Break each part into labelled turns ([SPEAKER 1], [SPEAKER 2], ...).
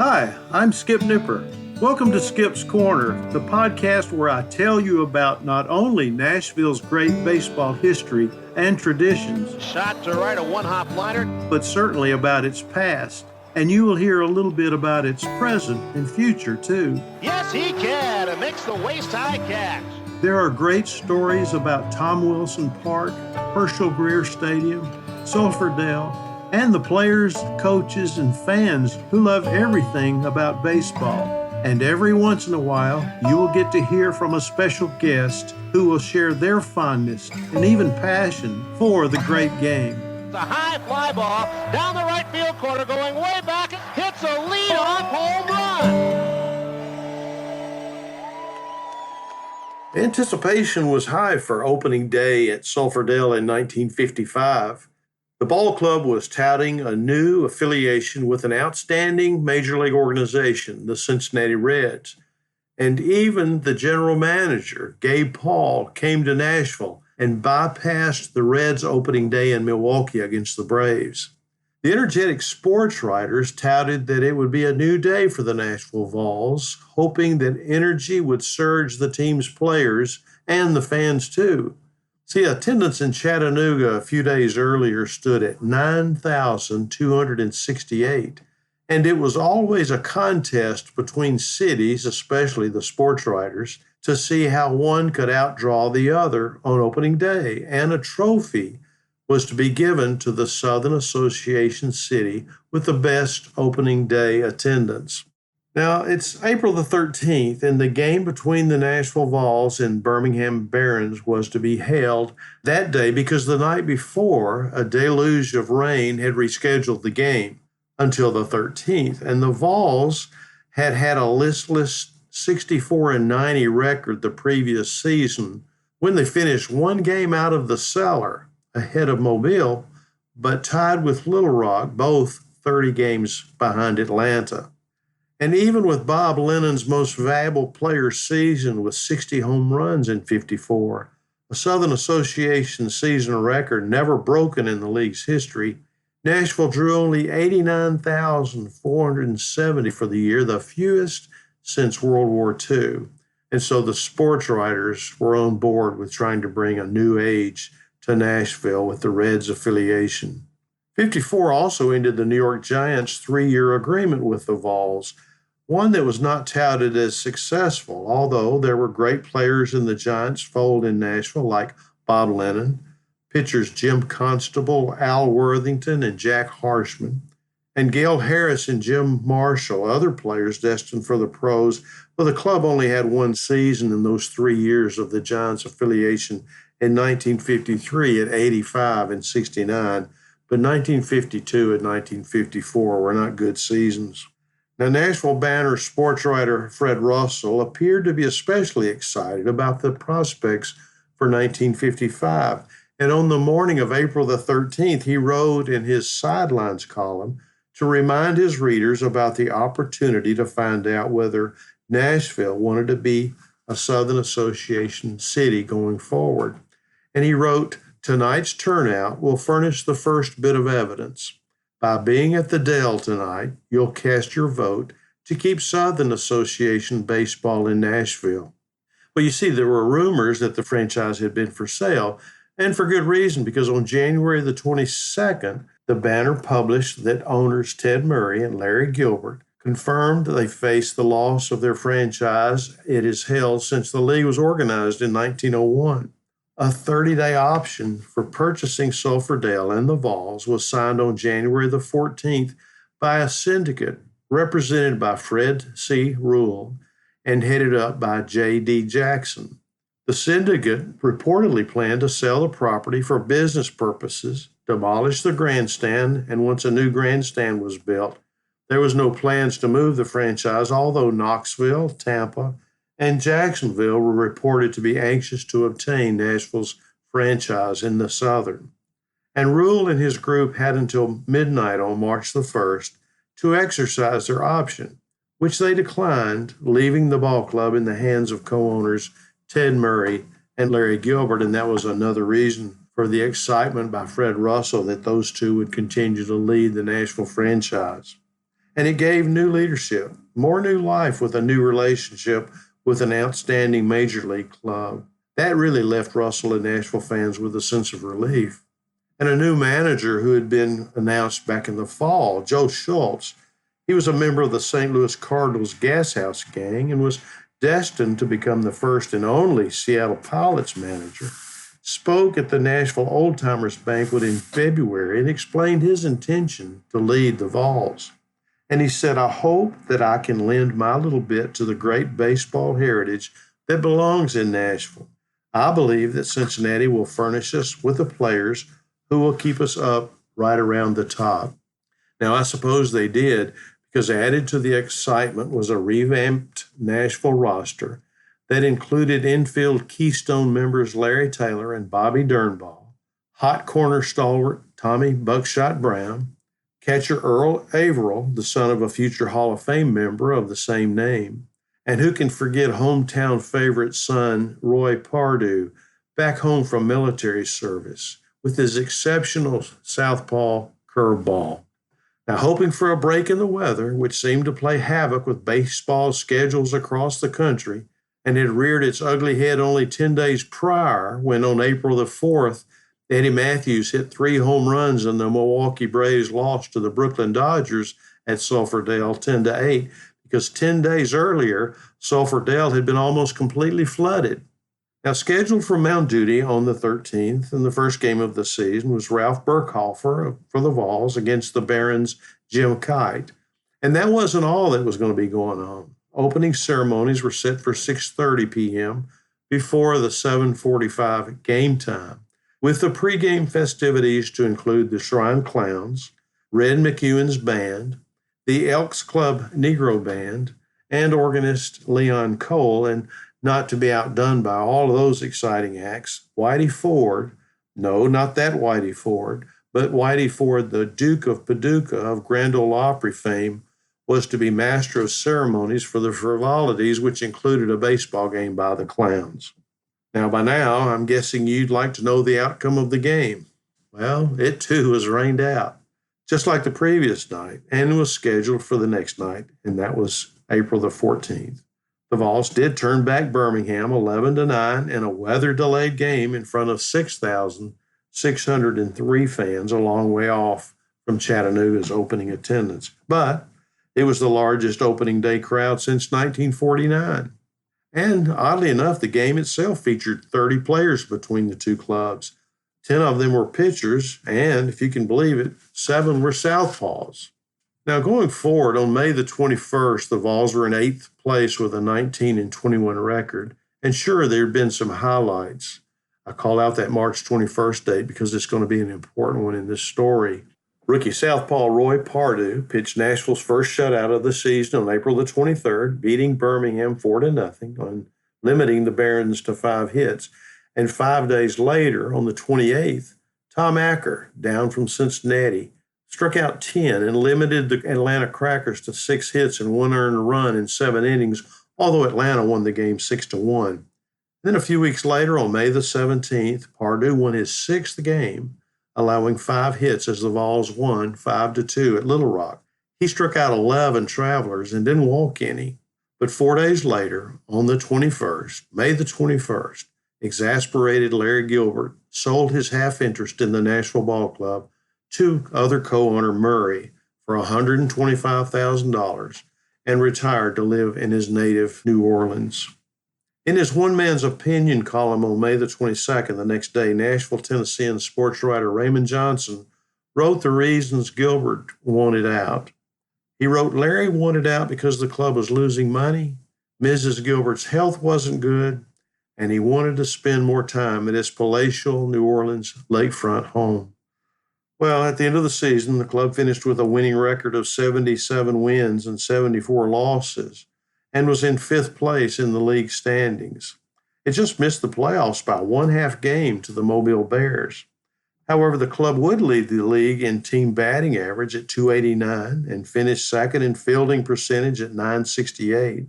[SPEAKER 1] Hi, I'm Skip Nipper. Welcome to Skip's Corner, the podcast where I tell you about not only Nashville's great baseball history and traditions,
[SPEAKER 2] shot to right, a one-hop liner,
[SPEAKER 1] but certainly about its past. And you will hear a little bit about its present and future, too.
[SPEAKER 2] Yes, he can. It makes the waist-high catch.
[SPEAKER 1] There are great stories about Tom Wilson Park, Herschel Greer Stadium, Sulphur Dell, and the players, coaches, and fans who love everything about baseball. And every once in a while, you will get to hear from a special guest who will share their fondness and even passion for the great game.
[SPEAKER 2] The high fly ball down the right field corner, going way back, hits a lead-off home run.
[SPEAKER 1] Anticipation was high for opening day at Sulphur Dell in 1955. The ball club was touting a new affiliation with an outstanding major league organization, the Cincinnati Reds. And even the general manager, Gabe Paul, came to Nashville and bypassed the Reds' opening day in Milwaukee against the Braves. The energetic sports writers touted that it would be a new day for the Nashville Vols, hoping that energy would surge the team's players and the fans too. See, attendance in Chattanooga a few days earlier stood at 9,268, and it was always a contest between cities, especially the sports writers, to see how one could outdraw the other on opening day, and a trophy was to be given to the Southern Association city with the best opening day attendance. Now, it's April the 13th, and the game between the Nashville Vols and Birmingham Barons was to be held that day because the night before, a deluge of rain had rescheduled the game until the 13th, and the Vols had had a listless 64-90 record the previous season when they finished one game out of the cellar ahead of Mobile, but tied with Little Rock, both 30 games behind Atlanta. And even with Bob Lennon's most valuable player season with 60 home runs in 54, a Southern Association season record never broken in the league's history, Nashville drew only 89,470 for the year, the fewest since World War II. And so the sports writers were on board with trying to bring a new age to Nashville with the Reds affiliation. 54 also ended the New York Giants' 3-year agreement with the Vols, one that was not touted as successful, although there were great players in the Giants' fold in Nashville like Bob Lennon, pitchers Jim Constable, Al Worthington, and Jack Harshman, and Gale Harris and Jim Marshall, other players destined for the pros, but the club only had one season in those 3 years of the Giants' affiliation in 1953 at 85 and 69, but 1952 and 1954 were not good seasons. Now, Nashville Banner sports writer Fred Russell appeared to be especially excited about the prospects for 1955. And on the morning of April the 13th, he wrote in his sidelines column to remind his readers about the opportunity to find out whether Nashville wanted to be a Southern Association city going forward. And he wrote, "Tonight's turnout will furnish the first bit of evidence. By being at the Dell tonight, you'll cast your vote to keep Southern Association baseball in Nashville." Well, you see, there were rumors that the franchise had been for sale, and for good reason, because on January the 22nd, the Banner published that owners Ted Murray and Larry Gilbert confirmed they faced the loss of their franchise it has held since the league was organized in 1901. A 30-day option for purchasing Sulphur Dell and the Vols was signed on January the 14th by a syndicate represented by Fred C. Rule and headed up by J.D. Jackson. The syndicate reportedly planned to sell the property for business purposes, demolish the grandstand, and once a new grandstand was built, there was no plans to move the franchise, although Knoxville, Tampa, and Jacksonville were reported to be anxious to obtain Nashville's franchise in the Southern. And Rule and his group had until midnight on March the 1st to exercise their option, which they declined, leaving the ball club in the hands of co-owners Ted Murray and Larry Gilbert, and that was another reason for the excitement by Fred Russell that those two would continue to lead the Nashville franchise. And it gave new leadership, more new life with a new relationship with an outstanding major league club. That really left Russell and Nashville fans with a sense of relief. And a new manager who had been announced back in the fall, Joe Schultz, he was a member of the St. Louis Cardinals Gas House gang and was destined to become the first and only Seattle Pilots manager, spoke at the Nashville Old Timers banquet in February and explained his intention to lead the Vols. And he said, I hope that I can lend my little bit to the great baseball heritage that belongs in Nashville. I believe that Cincinnati will furnish us with the players who will keep us up right around the top. Now, I suppose they did, because added to the excitement was a revamped Nashville roster that included infield keystone members Larry Taylor and Bobby Durnball, hot corner stalwart Tommy Buckshot Brown, catcher Earl Averill, the son of a future Hall of Fame member of the same name, and who can forget hometown favorite son Roy Pardue, back home from military service, with his exceptional southpaw curveball. Now, hoping for a break in the weather, which seemed to play havoc with baseball schedules across the country, and had reared its ugly head only 10 days prior when on April the 4th, Eddie Matthews hit 3 home runs and the Milwaukee Braves lost to the Brooklyn Dodgers at Sulphurdale 10-8, because 10 days earlier, Sulphurdale had been almost completely flooded. Now, scheduled for mound duty on the 13th and the first game of the season was Ralph Burkhalter for the Vols against the Barons' Jim Kite. And that wasn't all that was going to be going on. Opening ceremonies were set for 6:30 p.m. before the 7:45 game time, with the pregame festivities to include the Shrine Clowns, Red McEwen's band, the Elks Club Negro Band, and organist Leon Cole, and not to be outdone by all of those exciting acts, Whitey Ford, no, not that Whitey Ford, but Whitey Ford, the Duke of Paducah of Grand Ole Opry fame, was to be master of ceremonies for the frivolities, which included a baseball game by the Clowns. Now, by now, I'm guessing you'd like to know the outcome of the game. Well, it too was rained out, just like the previous night, and was scheduled for the next night, and that was April the 14th. The Vols did turn back Birmingham 11-9 in a weather-delayed game in front of 6,603 fans, a long way off from Chattanooga's opening attendance. But it was the largest opening day crowd since 1949. And oddly enough, the game itself featured 30 players between the two clubs. 10 of them were pitchers, and if you can believe it, 7 were southpaws. Now, going forward, on May the 21st, the Vols were in 8th place with a 19-21 record. And sure, there had been some highlights. I call out that March 21st date because it's going to be an important one in this story. Rookie southpaw Roy Pardue pitched Nashville's first shutout of the season on April the 23rd, beating Birmingham 4-0 and limiting the Barons to 5 hits. And 5 days later, on the 28th, Tom Acker, down from Cincinnati, struck out 10 and limited the Atlanta Crackers to 6 hits and 1 earned run in 7 innings, although Atlanta won the game 6-1. Then a few weeks later, on May the 17th, Pardue won his 6th game, allowing 5 hits as the Vols won 5-2 at Little Rock. He struck out 11 travelers and didn't walk any. But 4 days later, on the 21st, May the 21st, exasperated Larry Gilbert sold his half interest in the Nashville Ball Club to other co-owner Murray for $125,000 and retired to live in his native New Orleans. In his One Man's Opinion column on May the 22nd, the next day, Nashville, Tennessean sports writer Raymond Johnson wrote the reasons Gilbert wanted out. He wrote, Larry wanted out because the club was losing money, Mrs. Gilbert's health wasn't good, and he wanted to spend more time at his palatial New Orleans lakefront home. Well, at the end of the season, the club finished with a winning record of 77 wins and 74 losses and was in 5th place in the league standings. It just missed the playoffs by 1/2 game to the Mobile Bears. However, the club would lead the league in team batting average at .289 and finished second in fielding percentage at .968,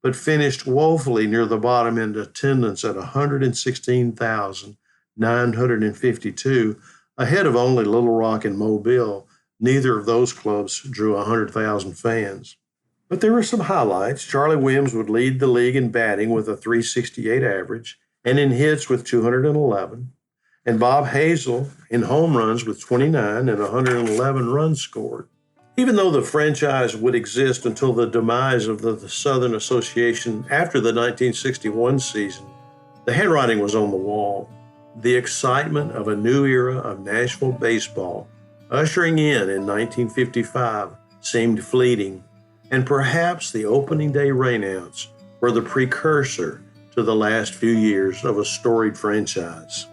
[SPEAKER 1] but finished woefully near the bottom in attendance at 116,952, ahead of only Little Rock and Mobile, Neither of those clubs drew 100,000 fans. But there were some highlights. Charlie Williams would lead the league in batting with a .368 average and in hits with 211, and Bob Hazel in home runs with 29 and 111 runs scored. Even though the franchise would exist until the demise of the Southern Association after the 1961 season, the handwriting was on the wall. The excitement of a new era of Nashville baseball ushering in 1955 seemed fleeting, and perhaps the opening day rainouts were the precursor to the last few years of a storied franchise.